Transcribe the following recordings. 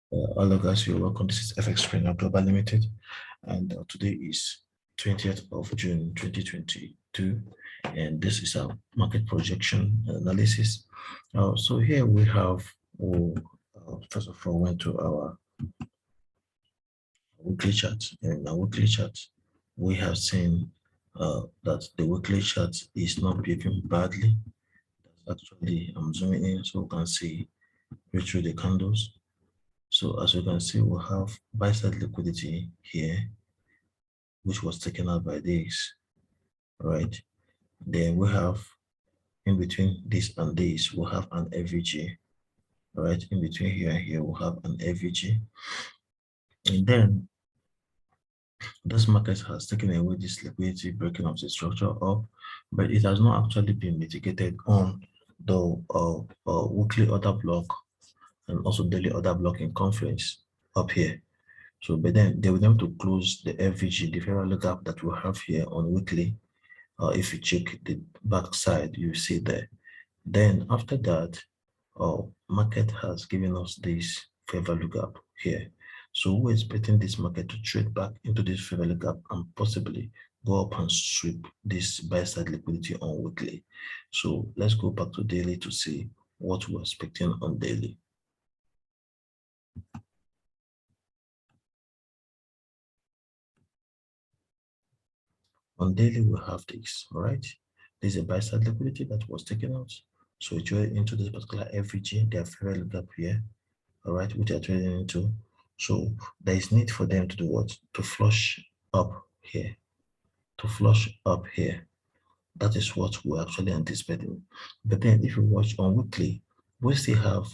Hello guys, you're welcome. This is Fxpg Global Limited, and today is 20th of June 2022, and this is our market projection analysis. So here we have, first of all, went to our weekly chart, and in our weekly chart, we have seen that the weekly chart is not behaving badly. That's actually, I'm zooming in so we can see right through the candles. So as you can see, we have buy side liquidity here, which was taken out by this, right? Then we have in between this and this, we'll have an FVG, right? In between here and here, we'll have an FVG. And then this market has taken away this liquidity, breaking of the structure up, but it has not actually been mitigated on the weekly order block and also daily order block in conference up here. So, but then they will need to close the FVG, the fair value gap that we have here on weekly. If you check the back side, you see there. Then after that, market has given us this fair value gap here. So we're expecting this market to trade back into this fair value gap and possibly go up and sweep this buy side liquidity on weekly. So let's go back to daily to see what we're expecting on daily. On daily, we have this, all right? This is a buy side liquidity that was taken out. So it went into this particular FVG, their fair value gap here, all right, which are trading into. So there is need for them to do what? To flush up here, to flush up here. That is what we're actually anticipating. But then if you watch on weekly, we still have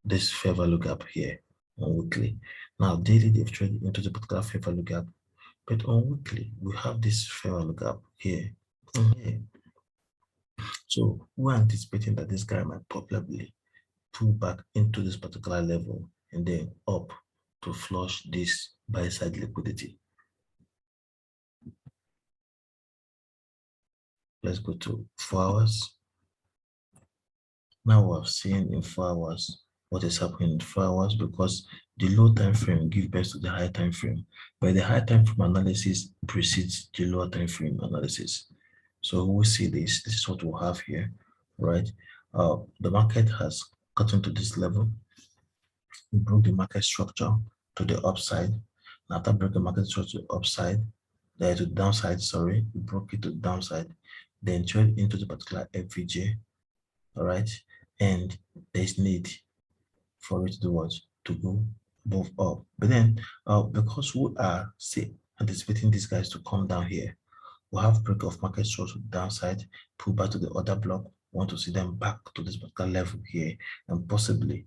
this fair value gap here on weekly. Now daily, they've traded into the particular fair value gap. But on weekly, we have this fair value gap here and here. So we're anticipating that this guy might probably pull back into this particular level and then up to flush this buy side liquidity. Let's go to 4 hours. Now we've seen in 4 hours what is happening in 4 hours, because the low time frame gives birth to the high time frame, but the high time frame analysis precedes the lower time frame analysis. So we see this. This is what we'll have here, right? The market has gotten to this level. We broke the market structure to the upside. And after breaking the market structure to the upside, to the downside, sorry, we broke it to the downside, then trade into the particular FVG, all right? And there's need for it to do what? To go above up. But then, because we are anticipating these guys to come down here, we'll have break of market structure to the downside, pull back to the other block, want to see them back to this particular level here, and possibly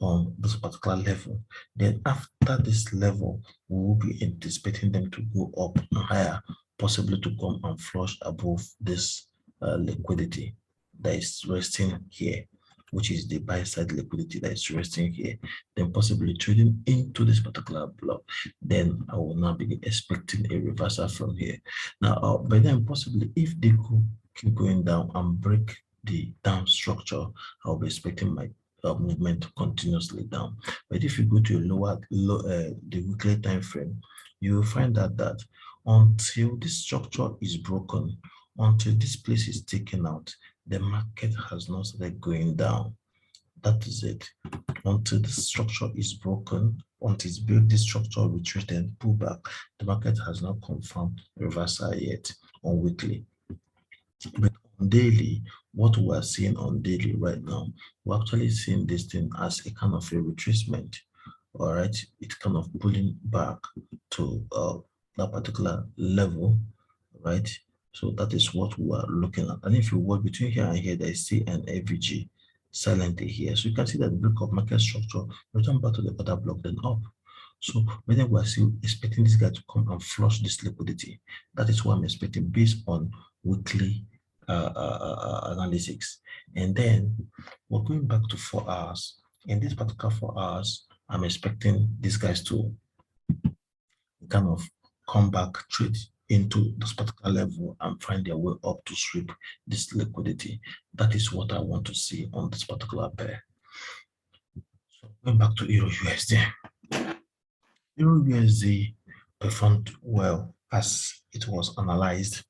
on this particular level. Then after this level, we will be anticipating them to go up and higher, possibly to come and flush above this liquidity that is resting here, which is the buy side liquidity that is resting here, then possibly trading into this particular block. Then I will now be expecting a reversal from here. Now, but then possibly if they could keep going down and break the down structure, I'll be expecting my movement continuously down. But if you go to a the weekly time frame, you will find that until the structure is broken, until this place is taken out, the market has not started going down. That is it. Until the structure is broken, until it's built, this structure retreat and pull back, the market has not confirmed reversal yet on weekly. But on daily, what we are seeing on daily right now, we're actually seeing this thing as a kind of a retracement. All right, it's kind of pulling back to that particular level, right? So that is what we are looking at. And if you work between here and here, there is still an FVG silently here. So you can see that the break of market structure return back to the other block, then up. So whether we are still expecting this guy to come and flush this liquidity, that is what I'm expecting based on weekly analytics. And then we're going back to 4 hours. In this particular 4 hours, I'm expecting these guys to kind of come back, trade into this particular level and find their way up to sweep this liquidity. That is what I want to see on this particular pair. So going back to Euro USD. Eurusd performed well as it was analyzed.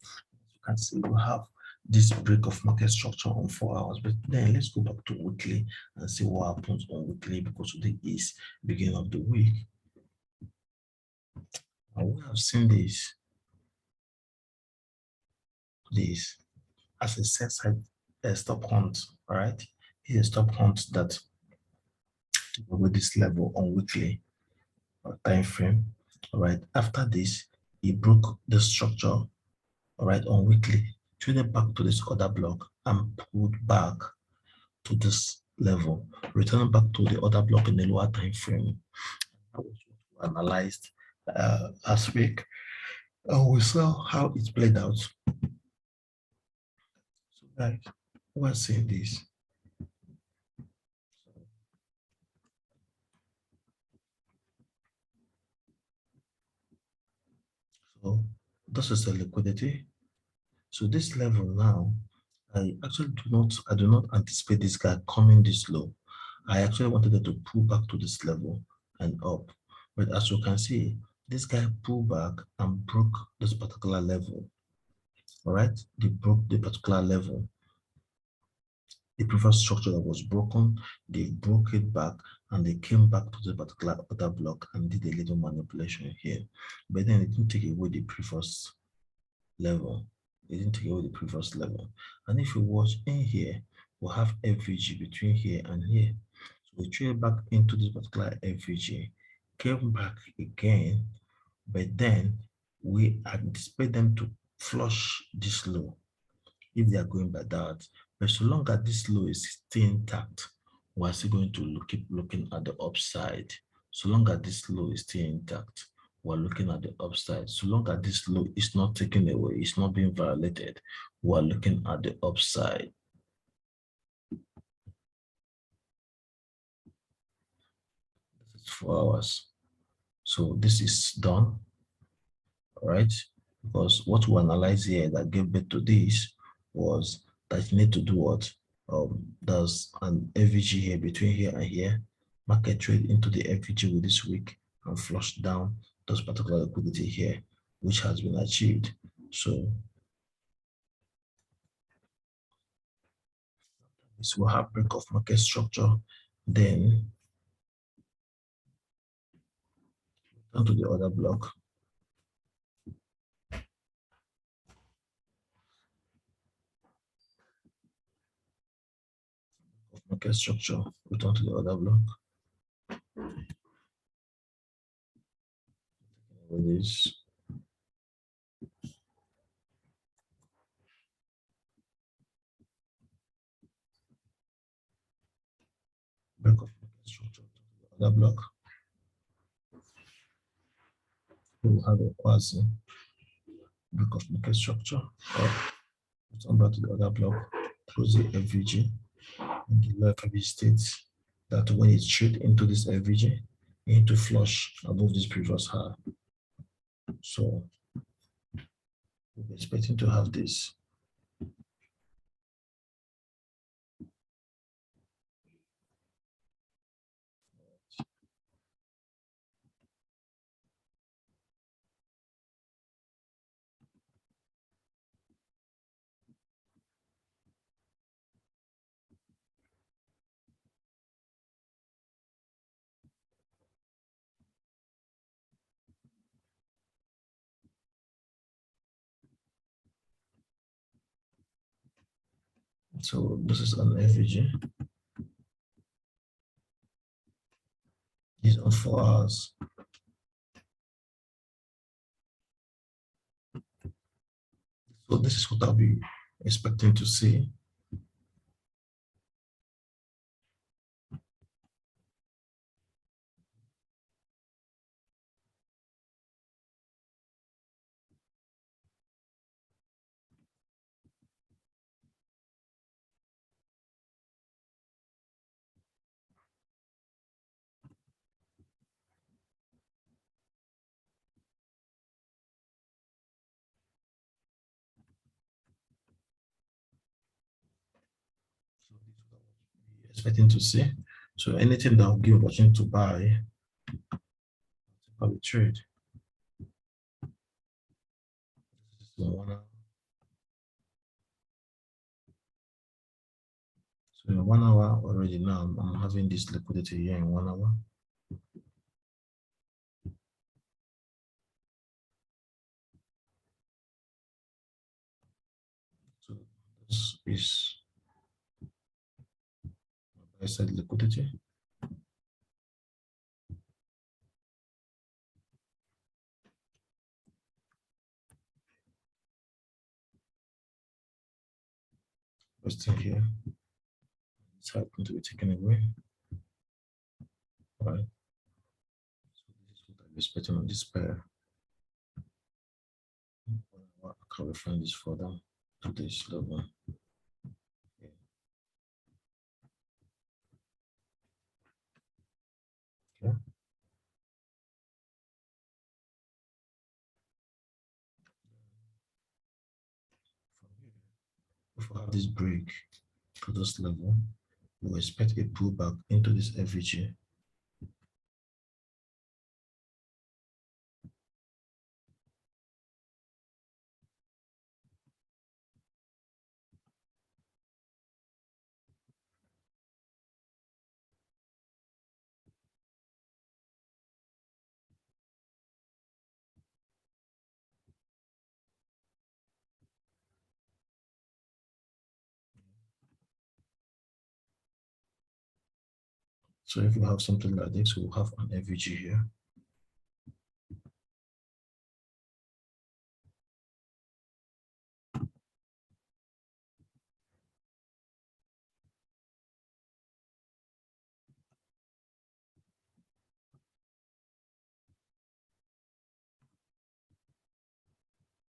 You can see we have this break of market structure on 4 hours, but then let's go back to weekly and see what happens on weekly, because today is beginning of the week. And we have seen this as a set side stop hunt. All right, here's a stop hunt that took over this level on weekly time frame. All right, after this, he broke the structure, all right, on weekly, traded back to this other block and pulled back to this level, returning back to the other block in the lower time frame. That was what we analyzed last week. We saw how it played out. So guys, we're seeing this. So this is the liquidity. So this level now, I do not anticipate this guy coming this low. I actually wanted it to pull back to this level and up. But as you can see, this guy pulled back and broke this particular level. All right, they broke the particular level. The previous structure that was broken, they broke it back and they came back to the particular other block and did a little manipulation here. But then it didn't take away the previous level. It didn't take away the previous level. And if you watch in here, we'll have FVG between here and here. So we trade back into this particular FVG, came back again, but then we anticipate them to flush this low if they are going by that. But so long as this low is still intact, we're still going to keep looking at the upside. So long as this low is still intact, we're looking at the upside. So long as this low is not taken away, it's not being violated, we're looking at the upside. This is 4 hours. So this is done, all right? Because what we analyze here that gave birth to this was that you need to do what? There's an FVG here between here and here. Market trade into the FVG with this week and flush down those particular liquidity here, which has been achieved. So this will have break of market structure, then down to the other block. Market structure, return to the other block. With this. Break of market structure to the other block. We will have a quasi break of market structure. Return back to the other block, close the FVG, and the lower FVG states that when it's trade into this FVG, you need to flush above this previous high. So we're expecting to have this. So this is an FVG. This is on 4 hours. So this is what I'll be expecting to see. So this is what I'll be expecting to see. So anything that will give opportunity to buy, of the trade. So 1 hour. So in 1 hour already now, I'm having this liquidity here in 1 hour. So this is buy side liquidity. Still here. It's happening to be taken away. All right. So this is what I'm expecting on this pair. I can refine this further to this level. Okay. If we have this break to this level, we expect a pullback into this FVG. So if we have something like this, we'll have an FVG here.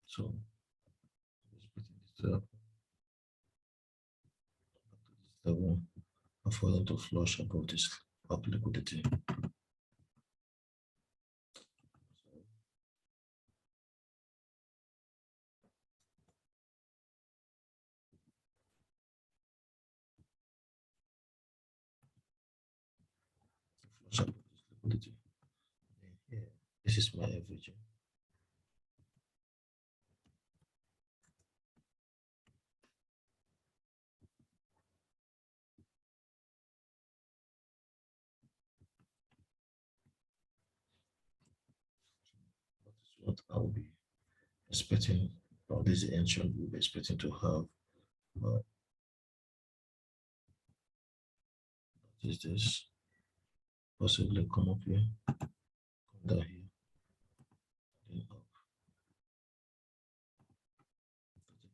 So this level for them to flush above this up liquidity. Flush above this liquidity. Yeah, this is my average. That is what I will be expecting, or this entry will be expecting to have. What is this? Possibly come up here, come down here, then up.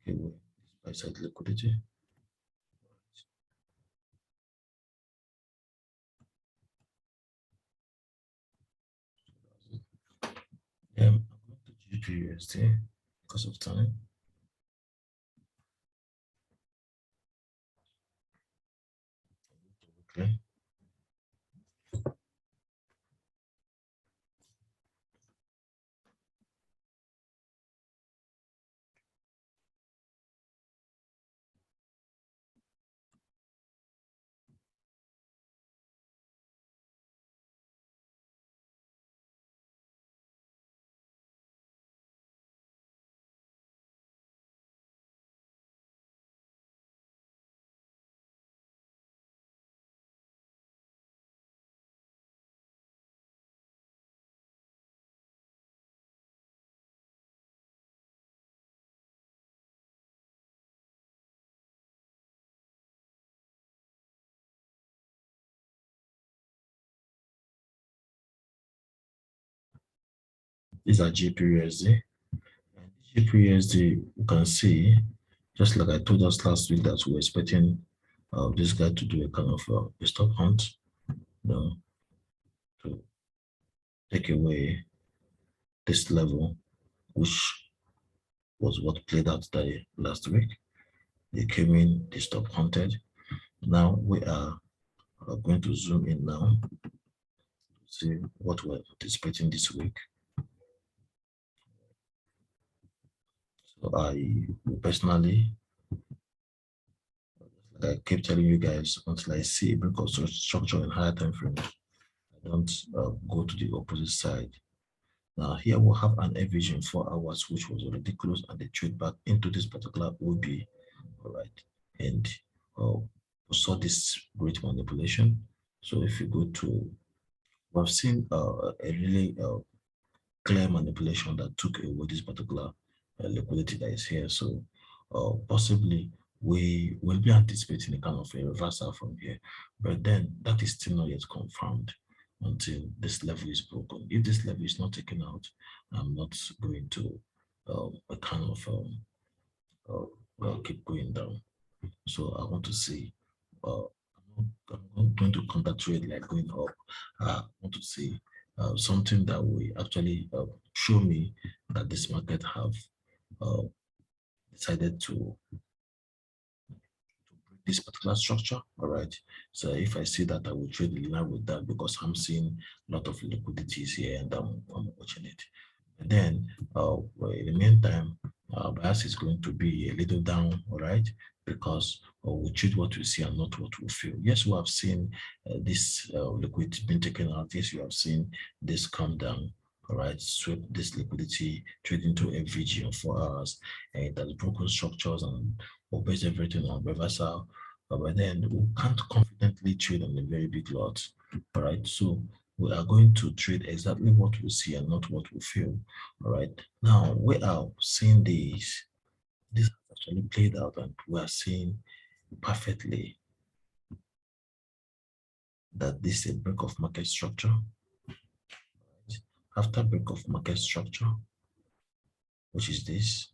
Take away this buy side liquidity. I'm going to Gbpusd because of time. Okay. These are Gbpusd. And Gbpusd, you can see, just like I told us last week, that we're expecting this guy to do a kind of a stop hunt, to take away this level, which was what played out there last week. They came in, they stop hunted. Now we are going to zoom in now to see what we're anticipating this week. So I personally, like I keep telling you guys, until I see a break of structure in higher time frames, I don't go to the opposite side. Now here we'll have an average in 4 hours, which was already closed, and the trade back into this particular OB. All right, and we saw this great manipulation. So if you go to, we've seen a really clear manipulation that took away this particular liquidity that is here. So possibly we will be anticipating a kind of a reversal from here, but then that is still not yet confirmed until this level is broken. If this level is not taken out, I'm not going to a kind of keep going down. So I want to see, I'm not going to counter trade like going up. I want to see something that will actually show me that this market have uh, decided to break this particular structure. All right. So if I see that, I will trade in line with that because I'm seeing a lot of liquidities here and I'm watching it. And then well, in the meantime, bias is going to be a little down, all right, because we treat what we see and not what we feel. Yes, we have seen this liquidity being taken out. Yes, you have seen this come down, all right, sweep this liquidity, trade into FVG in 4 hours, and it has broken structures and obeys everything on reversal. But then we can't confidently trade on a very big lot, all right. So we are going to trade exactly what we see and not what we feel. All right. Now we are seeing this. This has actually played out, and we are seeing perfectly that this is a break of market structure. Right? After break of market structure, which is this,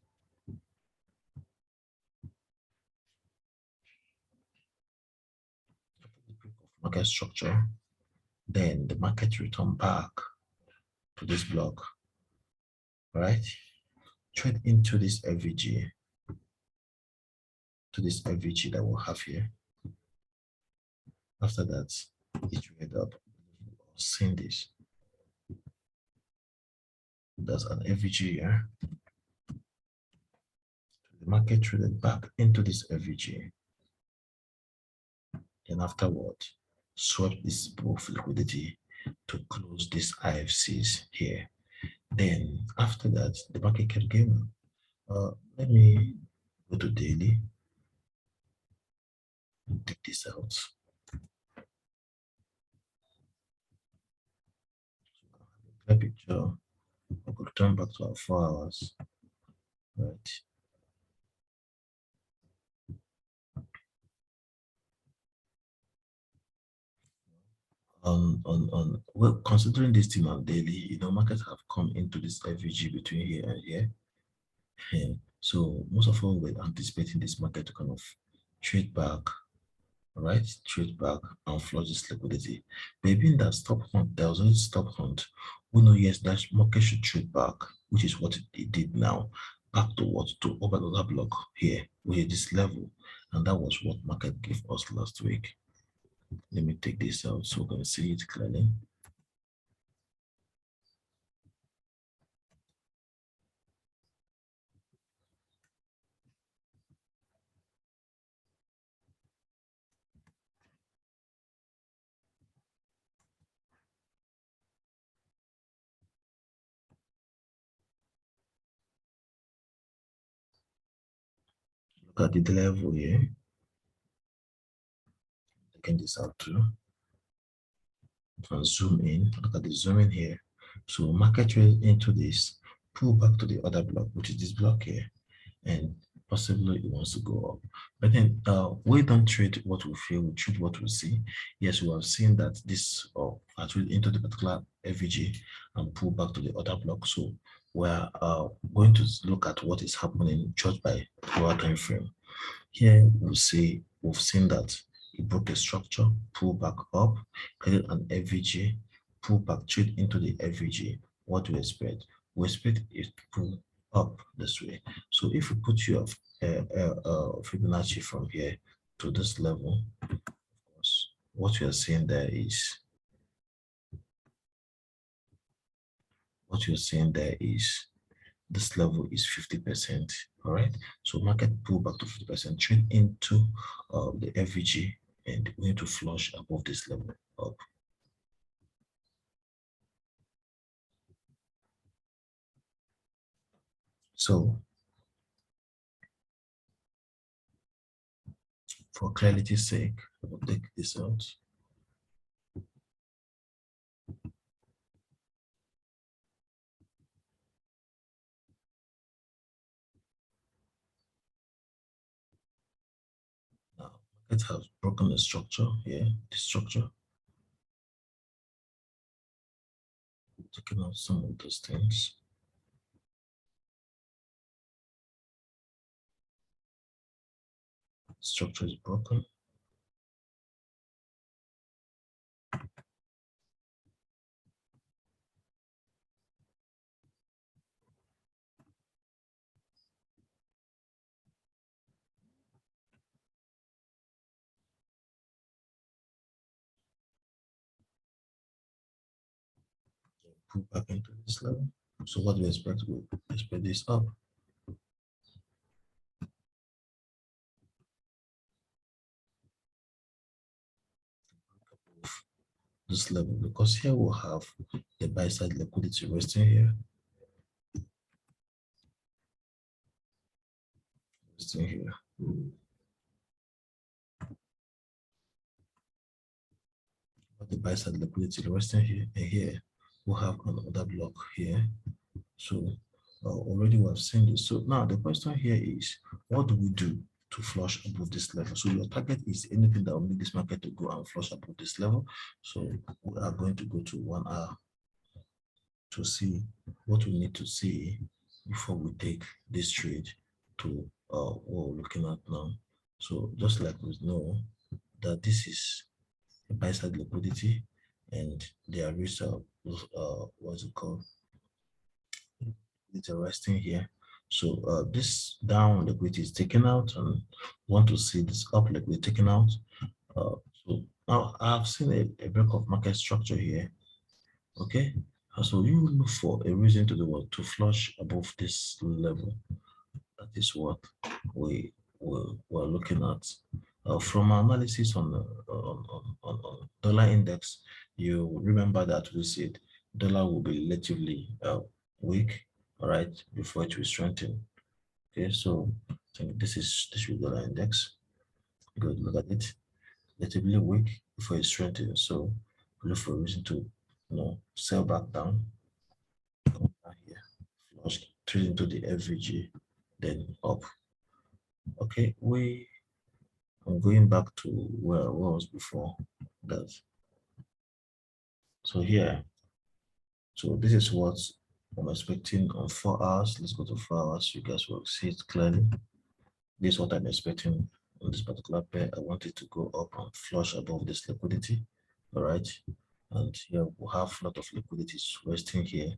after the break of market structure, then the market return back to this block, right? Trade into this FVG, to this FVG that we'll have here. After that, it trade up, seeing this. That's an FVG here. The market traded back into this FVG. Then afterward, swept this pool of liquidity to close these IFCs here. Then after that, the market kept going. Let me go to daily and take this out. Clear picture. I could turn back to our 4 hours. Right. Well, considering this thing on daily, markets have come into this FVG between here and here. Yeah. So most of all, we're anticipating this market to kind of trade back, right? Trade back and flush this liquidity. But being that stop hunt, there was only stop hunt. We know yes, that market should trade back, which is what it did now, back to what to over the other block here, where this level, and that was what market gave us last week. Let me take this out so we can see it clearly. Look at the level here. Taking this out too. And zoom in. Look at the zooming here. So market trade into this, pull back to the other block, which is this block here, and possibly it wants to go up. But then we don't trade what we feel, we trade what we see. Yes, we have seen that this trade into the particular FVG and pull back to the other block. So we're going to look at what is happening judged by lower time frame. Here we'll see we've seen that it broke a structure, pull back up, created an FVG, pull back trade into the FVG. What do we expect? We expect it to pull up this way. So if you put your Fibonacci from here to this level, of course, what we are seeing there is this level is 50%. All right. So market pull back to 50%, trade into the FVG, and we need to flush above this level up. So for clarity's sake, I will take this out. Now, market has broken the structure here, the structure. Taking out some of those things. Structure is broken. Pull back into this level. So what do we expect? We expect this up. This level, because here we'll have the buy side liquidity resting here. Resting here. The buy side liquidity resting here, and here we'll have another block here. So already we have seen this. So now the question here is, what do we do to flush above this level? So your target is anything that will make this market to go and flush above this level. So we are going to go to 1 hour to see what we need to see before we take this trade to what we're looking at now. So just like we know that this is a buy side liquidity, and there is what's it called? It's resting here. So this down liquidity is taken out, and want to see this up liquidity taken out. So now I've seen a break of market structure here. Okay, so you look for a reason to do what, to flush above this level. That is what we're looking at. From our analysis on dollar index, you remember that we said dollar will be relatively weak, all right, before it will strengthen. Okay, so I think this is dollar index. Good, look at it, relatively weak before it strengthens. So look for a reason to sell back down, come down here, flush trade into the FVG, then up. Okay, I'm going back to where I was before that. So here, so this is what I'm expecting on 4 hours. Let's go to 4 hours. You guys will see it clearly. This is what I'm expecting on this particular pair. I want it to go up and flush above this liquidity. All right. And here we'll have a lot of liquidity resting here.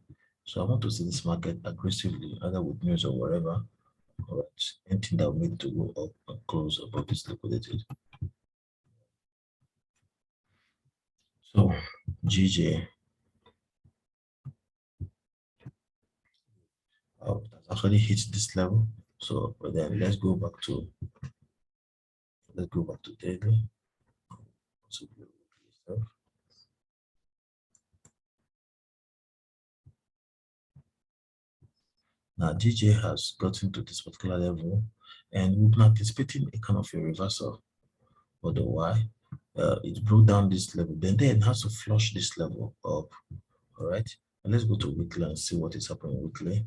So I want to see this market aggressively, either with news or whatever. All right. Anything that will make it to go up and close above this liquidity. So GJ. That's actually hit this level. So but then let's go back to daily. Now DJ has gotten to this particular level, and we've been anticipating a kind of a reversal. But the why? It broke down this level, then it has to flush this level up. All right. And let's go to weekly and see what is happening weekly.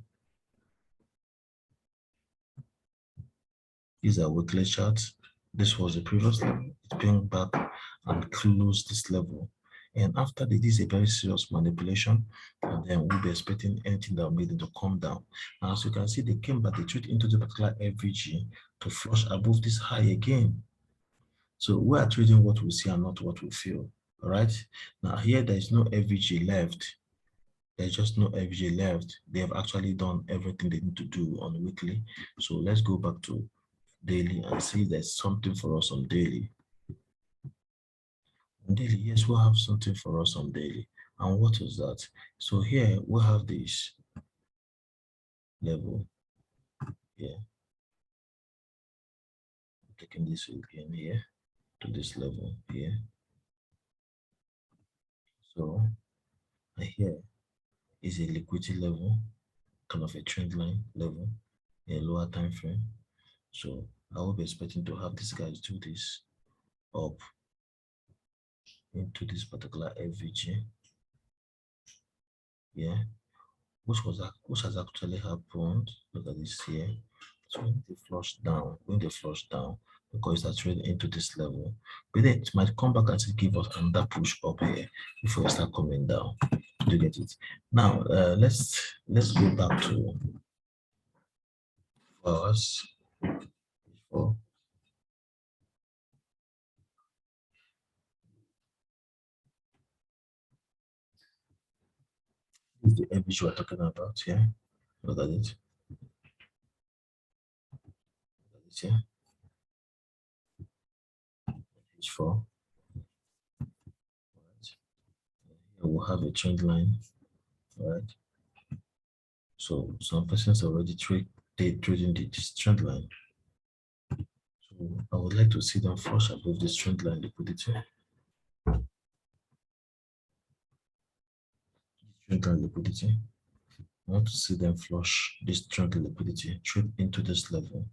These are weekly charts. This was the previous level. It came back and closed this level. And after this is a very serious manipulation, and then we'll be expecting anything that made it to come down. Now, as you can see, they came back, they trade into the particular FVG to flush above this high again. So we are trading what we see and not what we feel. All right. Now here there is no FVG left. There's just no FVG left. They have actually done everything they need to do on weekly. So let's go back to daily and see if there's something for us on daily. On daily, yes, we'll have something for us on daily. And what is that? So here we have this level here. Taking this again here to this level here. So here is a liquidity level, kind of a trend line level. a lower time frame. So I will be expecting to have these guys do this up into this particular FVG. Yeah, which has actually happened. Look at this here. So when they flush down, because it's trading into this level, but then it might come back and still give us another push up here before it start coming down. Do you get it? Now let's go back to us before. This is the average we're talking about here. Look at it. Look at it here. H4. Right. Here we'll have a trend line. Right. So some persons already trading this trend line. So I would like to see them flush above this trend line liquidity. Trend line liquidity. I want to see them flush this trend liquidity, trade into this level.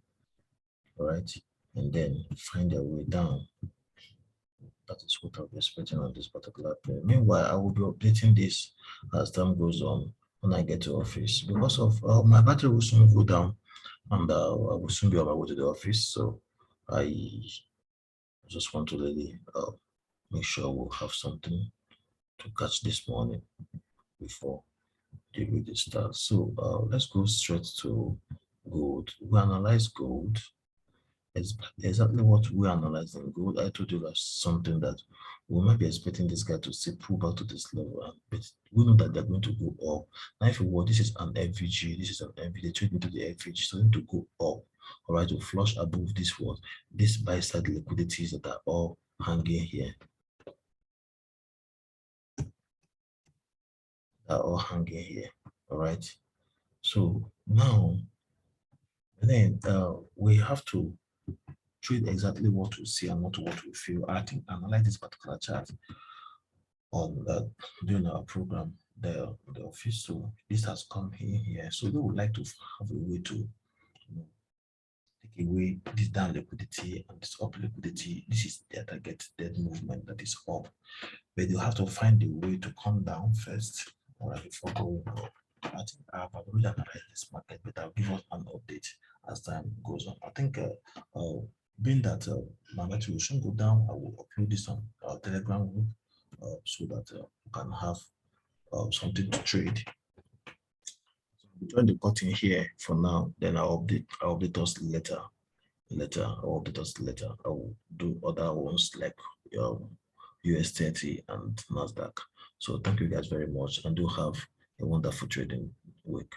All right, and then find their way down. That is what I'll be expecting on this particular period. Meanwhile, I will be updating this as time goes on when I get to office, because of my battery will soon go down, and I will soon be on my way to the office. So I just want to really make sure we'll have something to catch this morning before the video starts. So let's go straight to gold. We analyze gold. It's exactly what we analyze in gold. I told you that's something that we might be expecting this guy to say pull back to this level, but we know that they're going to go up. Now, if you want, this is an FVG, this is an FVG, they trade into the FVG, so they need to go up, all right, to flush above this what this buy side liquidities that are all hanging here. Are all hanging here, all right. So now, then we have to trade exactly what we see and not what we feel. I think analyze this particular chart on during our program, the office. So this has come here. So we would like to have a way to take away this down liquidity and this up liquidity. This is the target dead movement that is up, but you have to find a way to come down first, all right, before going up. I think I've already analyzed this market, but I'll give us an update as time goes on. I think being that my battery will soon go down, I will upload this on our Telegram group so that we can have something to trade. Join the button here for now, then I'll update us later. I'll update us later. I will do other ones like US 30 and NASDAQ. So thank you guys very much, and do have a wonderful trading week.